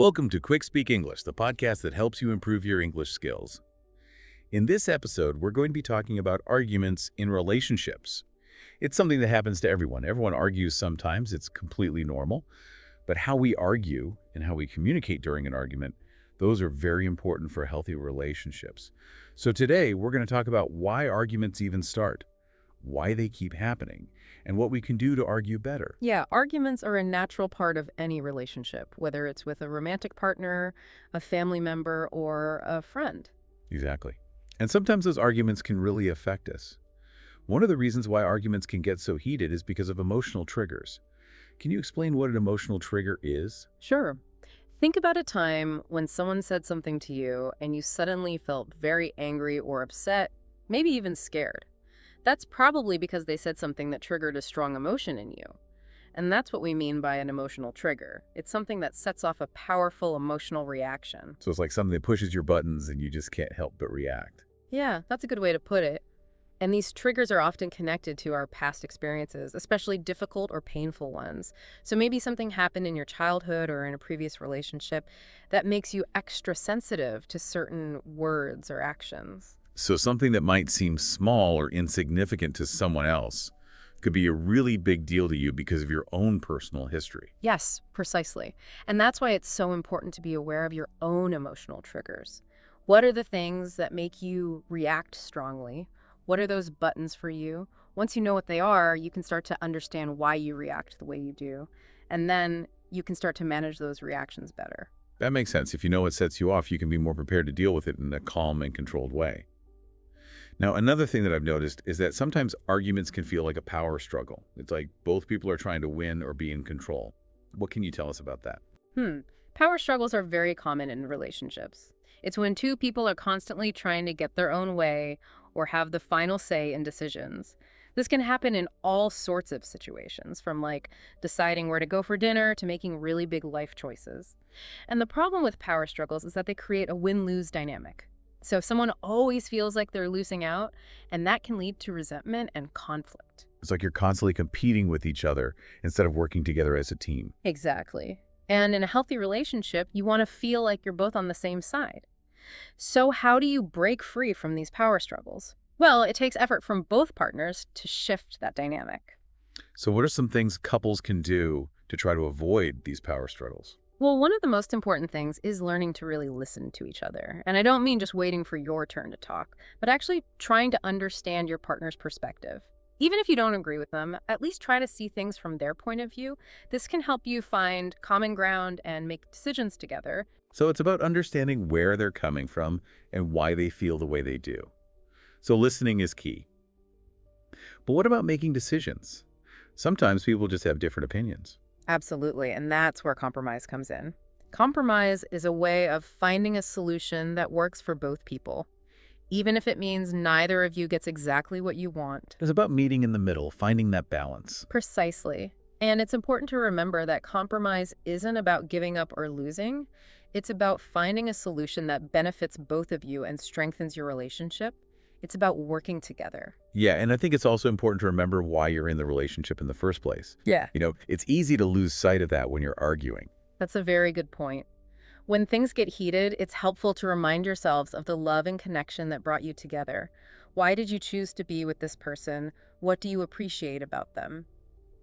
Welcome to QuickSpeak English, the podcast that helps you improve your English skills. In this episode, we're going to be talking about arguments in relationships. It's something that happens to everyone. Everyone argues sometimes. It's completely normal. But how we argue and how we communicate during an argument, those are very important for healthy relationships. So today, we're going to talk about why arguments even start, why they keep happening, and what we can do to argue better. Yeah, arguments are a natural part of any relationship, whether it's with a romantic partner, a family member, or a friend. Exactly. And sometimes those arguments can really affect us. One of the reasons why arguments can get so heated is because of emotional triggers. Can you explain what an emotional trigger is? Sure. Think about a time when someone said something to you and you suddenly felt very angry or upset, maybe even scared. That's probably because they said something that triggered a strong emotion in you. And that's what we mean by an emotional trigger. It's something that sets off a powerful emotional reaction. So it's like something that pushes your buttons and you just can't help but react. Yeah, that's a good way to put it. And these triggers are often connected to our past experiences, especially difficult or painful ones. So maybe something happened in your childhood or in a previous relationship that makes you extra sensitive to certain words or actions. So something that might seem small or insignificant to someone else could be a really big deal to you because of your own personal history. Yes, precisely. And that's why it's so important to be aware of your own emotional triggers. What are the things that make you react strongly? What are those buttons for you? Once you know what they are, you can start to understand why you react the way you do. And then you can start to manage those reactions better. That makes sense. If you know what sets you off, you can be more prepared to deal with it in a calm and controlled way. Now, another thing that I've noticed is that sometimes arguments can feel like a power struggle. It's like both people are trying to win or be in control. What can you tell us about that? Power struggles are very common in relationships. It's when two people are constantly trying to get their own way or have the final say in decisions. This can happen in all sorts of situations, from like deciding where to go for dinner to making really big life choices. And the problem with power struggles is that they create a win-lose dynamic. So someone always feels like they're losing out, and that can lead to resentment and conflict. It's like you're constantly competing with each other instead of working together as a team. Exactly. And in a healthy relationship, you want to feel like you're both on the same side. So how do you break free from these power struggles? Well, it takes effort from both partners to shift that dynamic. So what are some things couples can do to try to avoid these power struggles? Well, one of the most important things is learning to really listen to each other. And I don't mean just waiting for your turn to talk, but actually trying to understand your partner's perspective. Even if you don't agree with them, at least try to see things from their point of view. This can help you find common ground and make decisions together. So it's about understanding where they're coming from and why they feel the way they do. So listening is key. But what about making decisions? Sometimes people just have different opinions. Absolutely, and that's where compromise comes in. Compromise is a way of finding a solution that works for both people, even if it means neither of you gets exactly what you want. It's about meeting in the middle, finding that balance. Precisely. And it's important to remember that compromise isn't about giving up or losing. It's about finding a solution that benefits both of you and strengthens your relationship. It's about working together. Yeah, and I think it's also important to remember why you're in the relationship in the first place. Yeah. It's easy to lose sight of that when you're arguing. That's a very good point. When things get heated, it's helpful to remind yourselves of the love and connection that brought you together. Why did you choose to be with this person? What do you appreciate about them?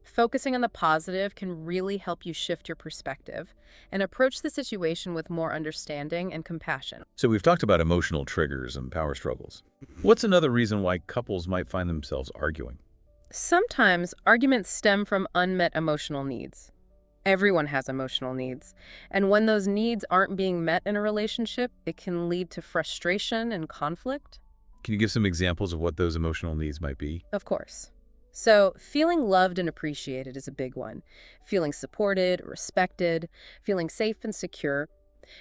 Focusing on the positive can really help you shift your perspective and approach the situation with more understanding and compassion. So we've talked about emotional triggers and power struggles. What's another reason why couples might find themselves arguing? Sometimes arguments stem from unmet emotional needs. Everyone has emotional needs, and when those needs aren't being met in a relationship, it can lead to frustration and conflict. Can you give some examples of what those emotional needs might be? Of course. So feeling loved and appreciated is a big one. Feeling supported, respected, feeling safe and secure,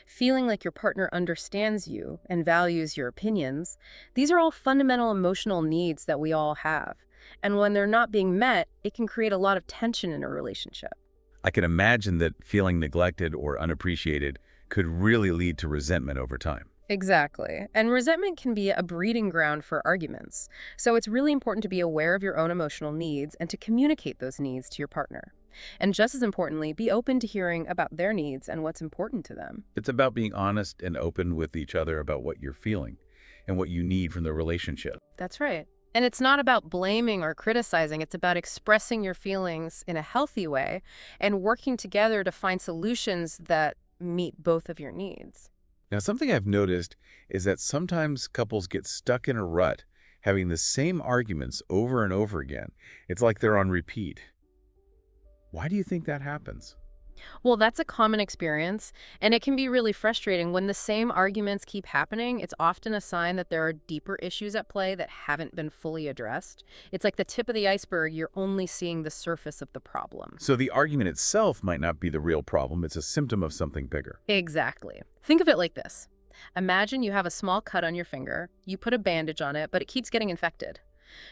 feeling like your partner understands you and values your opinions. These are all fundamental emotional needs that we all have. And when they're not being met, it can create a lot of tension in a relationship. I can imagine that feeling neglected or unappreciated could really lead to resentment over time. Exactly. And resentment can be a breeding ground for arguments. So it's really important to be aware of your own emotional needs and to communicate those needs to your partner. And just as importantly, be open to hearing about their needs and what's important to them. It's about being honest and open with each other about what you're feeling and what you need from the relationship. That's right. And it's not about blaming or criticizing. It's about expressing your feelings in a healthy way and working together to find solutions that meet both of your needs. Now, something I've noticed is that sometimes couples get stuck in a rut, having the same arguments over and over again. It's like they're on repeat. Why do you think that happens? Well, that's a common experience, and it can be really frustrating. When the same arguments keep happening, it's often a sign that there are deeper issues at play that haven't been fully addressed. It's like the tip of the iceberg, you're only seeing the surface of the problem. So the argument itself might not be the real problem. It's a symptom of something bigger. Exactly. Think of it like this. Imagine you have a small cut on your finger, you put a bandage on it, but it keeps getting infected.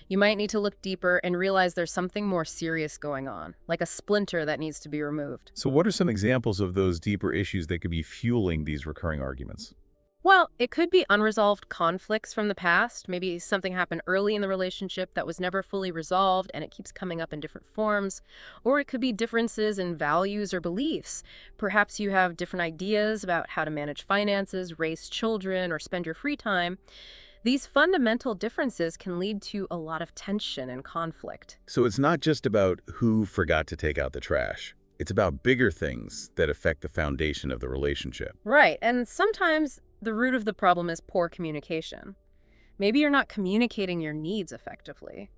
You might need to look deeper and realize there's something more serious going on, like a splinter that needs to be removed. So what are some examples of those deeper issues that could be fueling these recurring arguments? Well, it could be unresolved conflicts from the past. Maybe something happened early in the relationship that was never fully resolved and it keeps coming up in different forms. Or it could be differences in values or beliefs. Perhaps you have different ideas about how to manage finances, raise children, or spend your free time. These fundamental differences can lead to a lot of tension and conflict. So it's not just about who forgot to take out the trash. It's about bigger things that affect the foundation of the relationship. Right, and sometimes the root of the problem is poor communication. Maybe you're not communicating your needs effectively,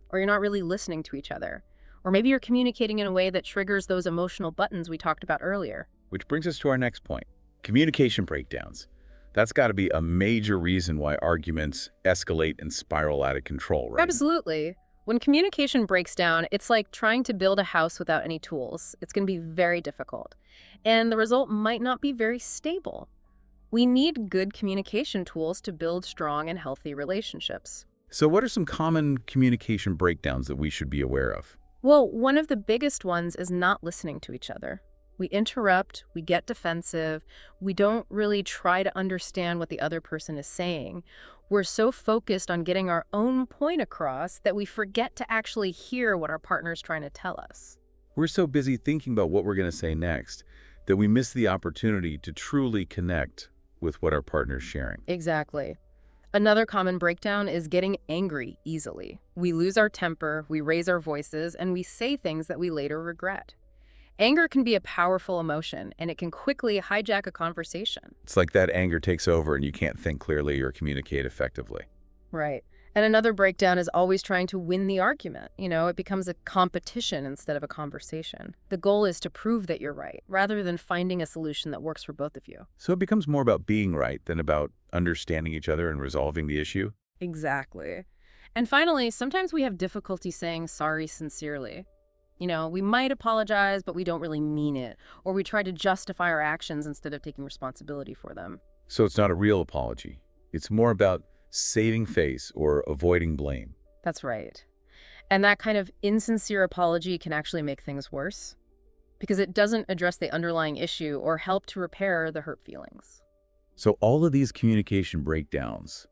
or you're not really listening to each other, or maybe you're communicating in a way that triggers those emotional buttons we talked about earlier. Which brings us to our next point, communication breakdowns. That's got to be a major reason why arguments escalate and spiral out of control, right? Absolutely. When communication breaks down, it's like trying to build a house without any tools. It's going to be very difficult, and the result might not be very stable. We need good communication tools to build strong and healthy relationships. So what are some common communication breakdowns that we should be aware of? Well, one of the biggest ones is not listening to each other. We interrupt, we get defensive, we don't really try to understand what the other person is saying. We're so focused on getting our own point across that we forget to actually hear what our partner's trying to tell us. We're so busy thinking about what we're going to say next that we miss the opportunity to truly connect with what our partner's sharing. Exactly. Another common breakdown is getting angry easily. We lose our temper, we raise our voices, and we say things that we later regret. Anger can be a powerful emotion, and it can quickly hijack a conversation. It's like that anger takes over and you can't think clearly or communicate effectively. Right. And another breakdown is always trying to win the argument. It becomes a competition instead of a conversation. The goal is to prove that you're right, rather than finding a solution that works for both of you. So it becomes more about being right than about understanding each other and resolving the issue. Exactly. And finally, sometimes we have difficulty saying sorry sincerely. We might apologize, but we don't really mean it. Or we try to justify our actions instead of taking responsibility for them. So it's not a real apology. It's more about saving face or avoiding blame. That's right. And that kind of insincere apology can actually make things worse because it doesn't address the underlying issue or help to repair the hurt feelings. So all of these communication breakdowns,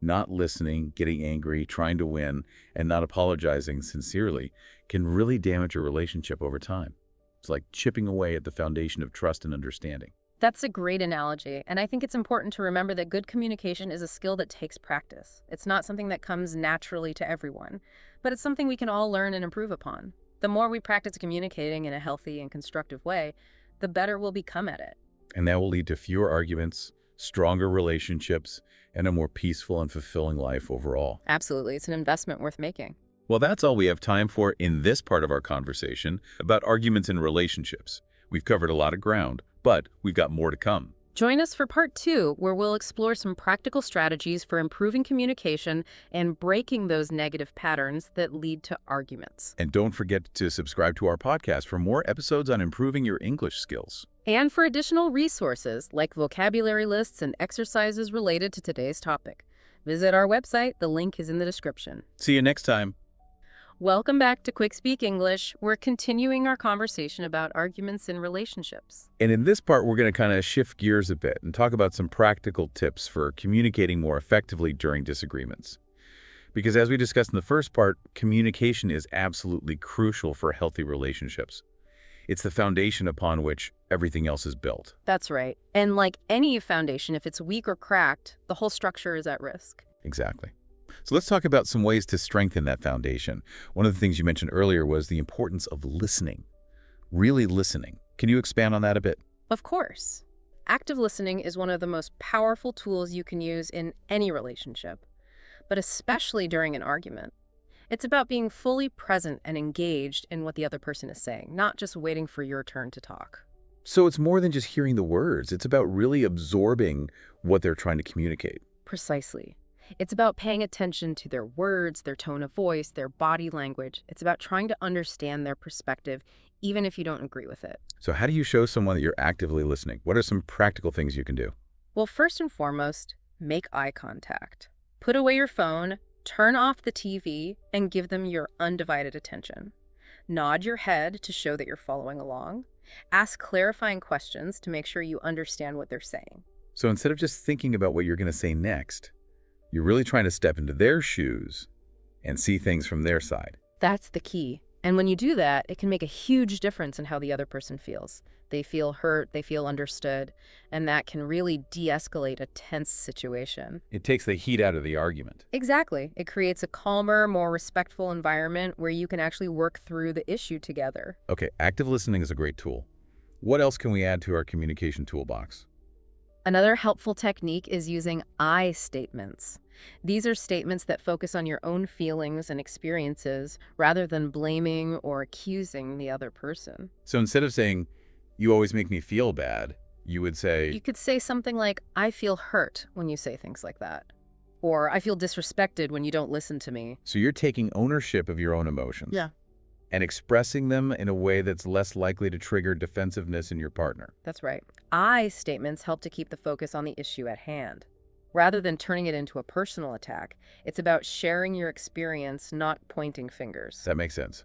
not listening, getting angry, trying to win, and not apologizing sincerely, can really damage a relationship over time. It's like chipping away at the foundation of trust and understanding. That's a great analogy, and I think it's important to remember that good communication is a skill that takes practice. It's not something that comes naturally to everyone, but it's something we can all learn and improve upon. The more we practice communicating in a healthy and constructive way, the better we'll become at it. And that will lead to fewer arguments, stronger relationships, and a more peaceful and fulfilling life overall. Absolutely. It's an investment worth making. Well, that's all we have time for in this part of our conversation about arguments in relationships. We've covered a lot of ground, but we've got more to come. Join us for part 2, where we'll explore some practical strategies for improving communication and breaking those negative patterns that lead to arguments. And don't forget to subscribe to our podcast for more episodes on improving your English skills. And for additional resources like vocabulary lists and exercises related to today's topic. Visit our website. The link is in the description. See you next time. Welcome back to QuickSpeak English. We're continuing our conversation about arguments in relationships. And in this part, we're going to kind of shift gears a bit and talk about some practical tips for communicating more effectively during disagreements. Because as we discussed in the first part, communication is absolutely crucial for healthy relationships. It's the foundation upon which everything else is built. That's right. And like any foundation, if it's weak or cracked, the whole structure is at risk. Exactly. So let's talk about some ways to strengthen that foundation. One of the things you mentioned earlier was the importance of listening. Really listening. Can you expand on that a bit? Of course. Active listening is one of the most powerful tools you can use in any relationship, but especially during an argument. It's about being fully present and engaged in what the other person is saying, not just waiting for your turn to talk. So it's more than just hearing the words. It's about really absorbing what they're trying to communicate. Precisely. It's about paying attention to their words, their tone of voice, their body language. It's about trying to understand their perspective, even if you don't agree with it. So how do you show someone that you're actively listening? What are some practical things you can do? Well, first and foremost, make eye contact. Put away your phone, turn off the TV, and give them your undivided attention. Nod your head to show that you're following along. Ask clarifying questions to make sure you understand what they're saying. So instead of just thinking about what you're going to say next, you're really trying to step into their shoes and see things from their side. That's the key. And when you do that, it can make a huge difference in how the other person feels. They feel heard, they feel understood, and that can really de-escalate a tense situation. It takes the heat out of the argument. Exactly. It creates a calmer, more respectful environment where you can actually work through the issue together. Okay, active listening is a great tool. What else can we add to our communication toolbox? Another helpful technique is using I statements. These are statements that focus on your own feelings and experiences rather than blaming or accusing the other person. So instead of saying, "You always make me feel bad," you would say, You could say something like, I feel hurt when you say things like that. Or I feel disrespected when you don't listen to me. so you're taking ownership of your own emotions. And expressing them in a way that's less likely to trigger defensiveness in your partner. That's right. I statements help to keep the focus on the issue at hand. Rather than turning it into a personal attack, it's about sharing your experience, not pointing fingers. That makes sense.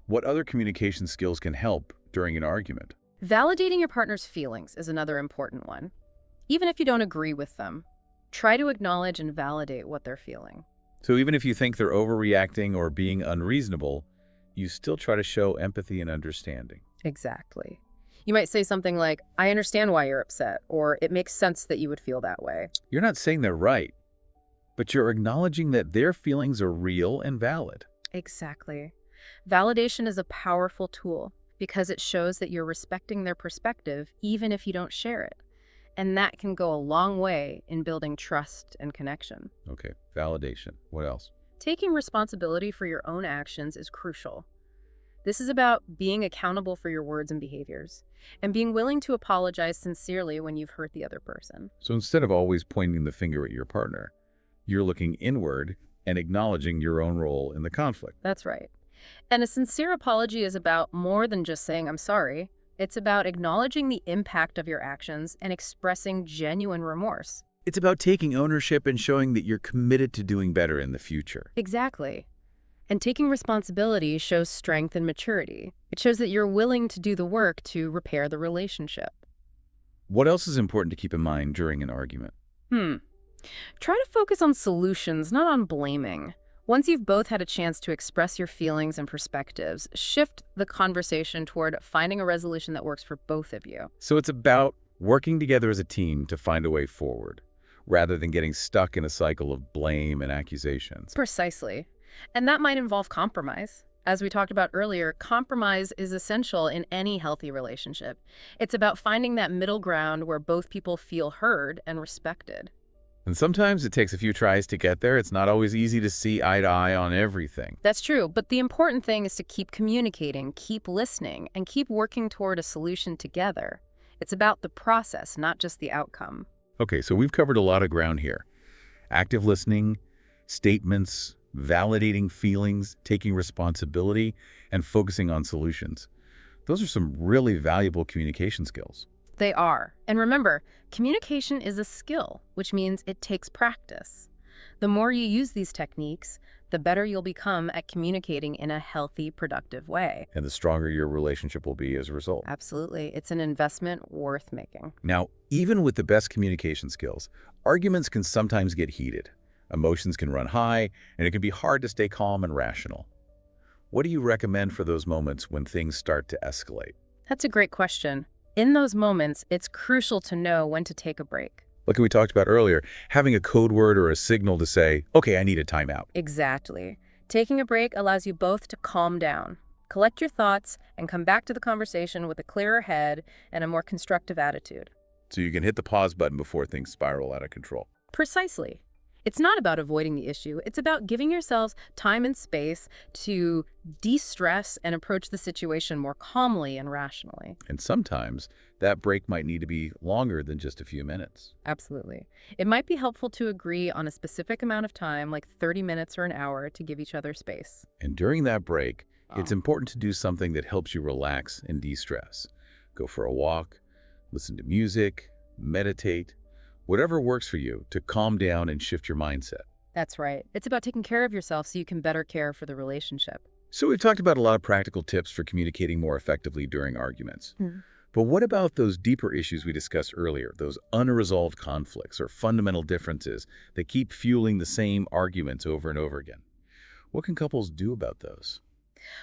What other communication skills can help during an argument? Validating your partner's feelings is another important one. Even if you don't agree with them, try to acknowledge and validate what they're feeling. So even if you think they're overreacting or being unreasonable, you still try to show empathy and understanding. Exactly. You might say something like, I understand why you're upset, or it makes sense that you would feel that way. You're not saying they're right, but you're acknowledging that their feelings are real and valid. Exactly. Validation is a powerful tool because it shows that you're respecting their perspective even if you don't share it. And that can go a long way in building trust and connection. Okay, validation. What else? Taking responsibility for your own actions is crucial. This is about being accountable for your words and behaviors, and being willing to apologize sincerely when you've hurt the other person. So instead of always pointing the finger at your partner, you're looking inward and acknowledging your own role in the conflict. That's right. And a sincere apology is about more than just saying, I'm sorry. It's about acknowledging the impact of your actions and expressing genuine remorse. It's about taking ownership and showing that you're committed to doing better in the future. Exactly. And taking responsibility shows strength and maturity. It shows that you're willing to do the work to repair the relationship. What else is important to keep in mind during an argument? Try to focus on solutions, not on blaming. Once you've both had a chance to express your feelings and perspectives, shift the conversation toward finding a resolution that works for both of you. So it's about working together as a team to find a way forward, rather than getting stuck in a cycle of blame and accusations. Precisely. And that might involve compromise. As we talked about earlier, compromise is essential in any healthy relationship. It's about finding that middle ground where both people feel heard and respected. And sometimes it takes a few tries to get there. It's not always easy to see eye to eye on everything. That's true, but the important thing is to keep communicating, keep listening, and keep working toward a solution together. It's about the process, not just the outcome. Okay, so we've covered a lot of ground here. Active listening, statements, validating feelings, taking responsibility, and focusing on solutions. Those are some really valuable communication skills. They are. And remember, communication is a skill, which means it takes practice. The more you use these techniques, the better you'll become at communicating in a healthy, productive way. And the stronger your relationship will be as a result. Absolutely. It's an investment worth making. Now, even with the best communication skills, arguments can sometimes get heated. Emotions can run high, and it can be hard to stay calm and rational. What do you recommend for those moments when things start to escalate? That's a great question. In those moments, it's crucial to know when to take a break. Like we talked about earlier, having a code word or a signal to say, okay, I need a timeout. Exactly. Taking a break allows you both to calm down, collect your thoughts, and come back to the conversation with a clearer head and a more constructive attitude. So you can hit the pause button before things spiral out of control. Precisely. It's not about avoiding the issue. It's about giving yourselves time and space to de-stress and approach the situation more calmly and rationally. And sometimes that break might need to be longer than just a few minutes. Absolutely. It might be helpful to agree on a specific amount of time, like 30 minutes or an hour, to give each other space. And during that break, it's Oh. important to do something that helps you relax and de-stress. Go for a walk, listen to music, meditate, whatever works for you to calm down and shift your mindset. That's right. It's about taking care of yourself so you can better care for the relationship. So we've talked about a lot of practical tips for communicating more effectively during arguments. But what about those deeper issues we discussed earlier, those unresolved conflicts or fundamental differences that keep fueling the same arguments over and over again? What can couples do about those?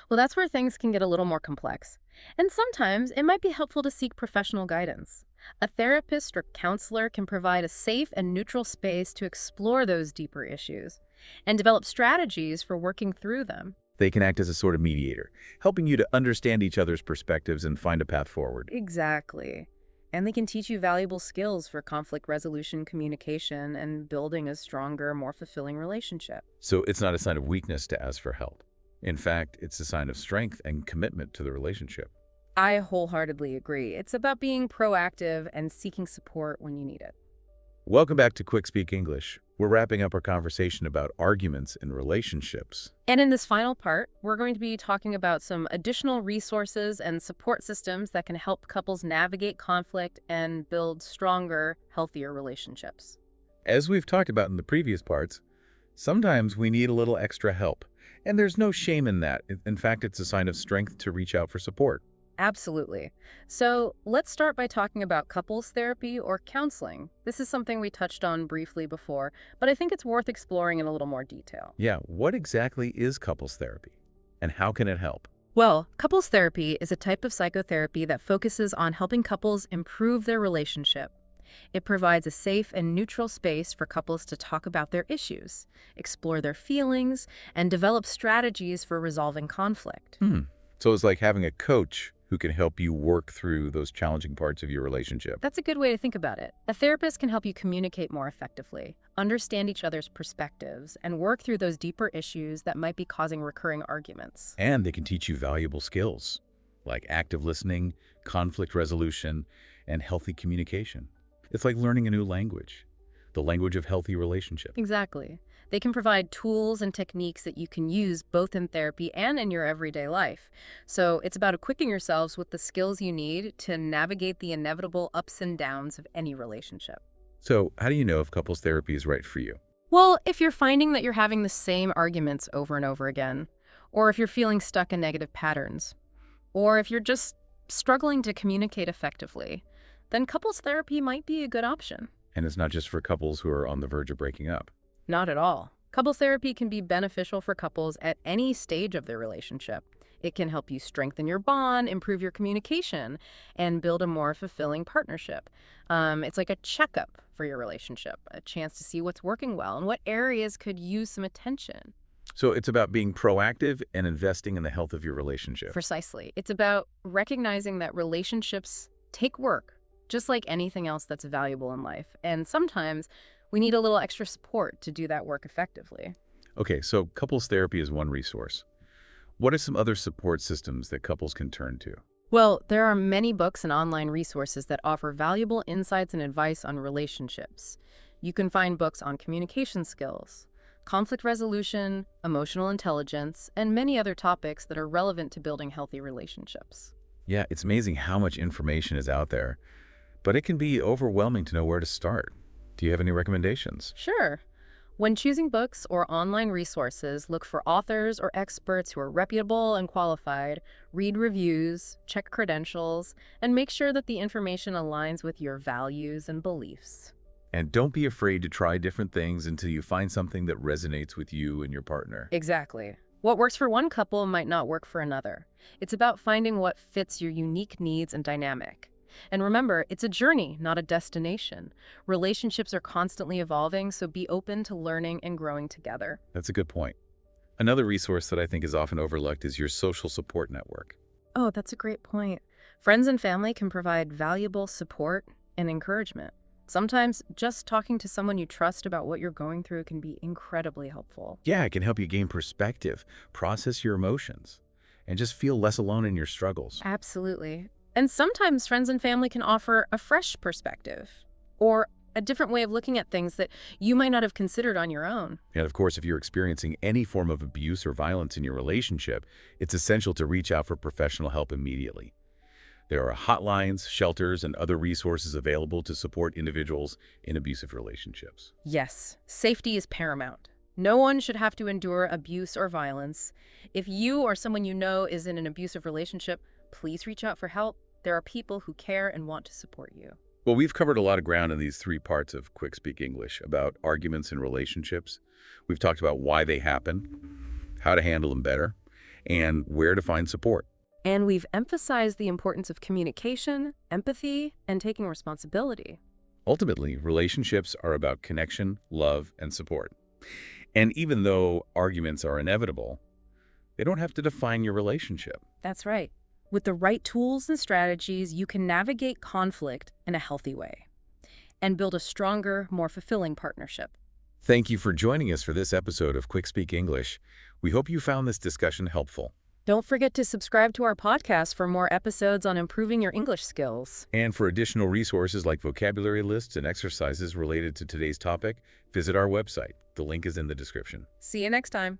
Well, that's where things can get a little more complex. And sometimes it might be helpful to seek professional guidance. A therapist or counselor can provide a safe and neutral space to explore those deeper issues and develop strategies for working through them. They can act as a sort of mediator, helping you to understand each other's perspectives and find a path forward. Exactly. And they can teach you valuable skills for conflict resolution, communication, and building a stronger, more fulfilling relationship. So it's not a sign of weakness to ask for help. In fact, it's a sign of strength and commitment to the relationship. I wholeheartedly agree. It's about being proactive and seeking support when you need it. Welcome back to QuickSpeak English. We're wrapping up our conversation about arguments in relationships. And in this final part, we're going to be talking about some additional resources and support systems that can help couples navigate conflict and build stronger, healthier relationships. As we've talked about in the previous parts, sometimes we need a little extra help. And there's no shame in that. In fact, it's a sign of strength to reach out for support. Absolutely. So let's start by talking about couples therapy or counseling. This is something we touched on briefly before, but I think it's worth exploring in a little more detail. Yeah, what exactly is couples therapy? And how can it help? Well, couples therapy is a type of psychotherapy that focuses on helping couples improve their relationship. It provides a safe and neutral space for couples to talk about their issues, explore their feelings, and develop strategies for resolving conflict. So it's like having a coach who can help you work through those challenging parts of your relationship. That's a good way to think about it. A therapist can help you communicate more effectively, understand each other's perspectives, and work through those deeper issues that might be causing recurring arguments. And they can teach you valuable skills like active listening, conflict resolution, and healthy communication. It's like learning a new language, the language of healthy relationships. Exactly. They can provide tools and techniques that you can use both in therapy and in your everyday life. So it's about equipping yourselves with the skills you need to navigate the inevitable ups and downs of any relationship. So how do you know if couples therapy is right for you? Well, if you're finding that you're having the same arguments over and over again, or if you're feeling stuck in negative patterns, or if you're just struggling to communicate effectively, then couples therapy might be a good option. And it's not just for couples who are on the verge of breaking up. Not at all. Couples therapy can be beneficial for couples at any stage of their relationship. It can help you strengthen your bond, improve your communication, and build a more fulfilling partnership. It's like a checkup for your relationship, a chance to see what's working well and what areas could use some attention. So it's about being proactive and investing in the health of your relationship. Precisely. It's about recognizing that relationships take work, just like anything else that's valuable in life. And sometimes we need a little extra support to do that work effectively. Okay, so couples therapy is one resource. What are some other support systems that couples can turn to? Well, there are many books and online resources that offer valuable insights and advice on relationships. You can find books on communication skills, conflict resolution, emotional intelligence, and many other topics that are relevant to building healthy relationships. Yeah, it's amazing how much information is out there, but it can be overwhelming to know where to start. Do you have any recommendations? Sure. When choosing books or online resources, look for authors or experts who are reputable and qualified, read reviews, check credentials, and make sure that the information aligns with your values and beliefs. And don't be afraid to try different things until you find something that resonates with you and your partner. Exactly. What works for one couple might not work for another. It's about finding what fits your unique needs and dynamic. And remember, it's a journey, not a destination. Relationships are constantly evolving, so be open to learning and growing together. That's a good point. Another resource that I think is often overlooked is your social support network. Oh, that's a great point. Friends and family can provide valuable support and encouragement. Sometimes just talking to someone you trust about what you're going through can be incredibly helpful. Yeah, it can help you gain perspective, process your emotions, and just feel less alone in your struggles. Absolutely. And sometimes friends and family can offer a fresh perspective or a different way of looking at things that you might not have considered on your own. And of course, if you're experiencing any form of abuse or violence in your relationship, it's essential to reach out for professional help immediately. There are hotlines, shelters, and other resources available to support individuals in abusive relationships. Yes, safety is paramount. No one should have to endure abuse or violence. If you or someone you know is in an abusive relationship, please reach out for help. There are people who care and want to support you. Well, we've covered a lot of ground in these 3 parts of QuickSpeak English about arguments in relationships. We've talked about why they happen, how to handle them better, and where to find support. And we've emphasized the importance of communication, empathy, and taking responsibility. Ultimately, relationships are about connection, love, and support. And even though arguments are inevitable, they don't have to define your relationship. That's right. With the right tools and strategies, you can navigate conflict in a healthy way and build a stronger, more fulfilling partnership. Thank you for joining us for this episode of QuickSpeak English. We hope you found this discussion helpful. Don't forget to subscribe to our podcast for more episodes on improving your English skills. And for additional resources like vocabulary lists and exercises related to today's topic, visit our website. The link is in the description. See you next time.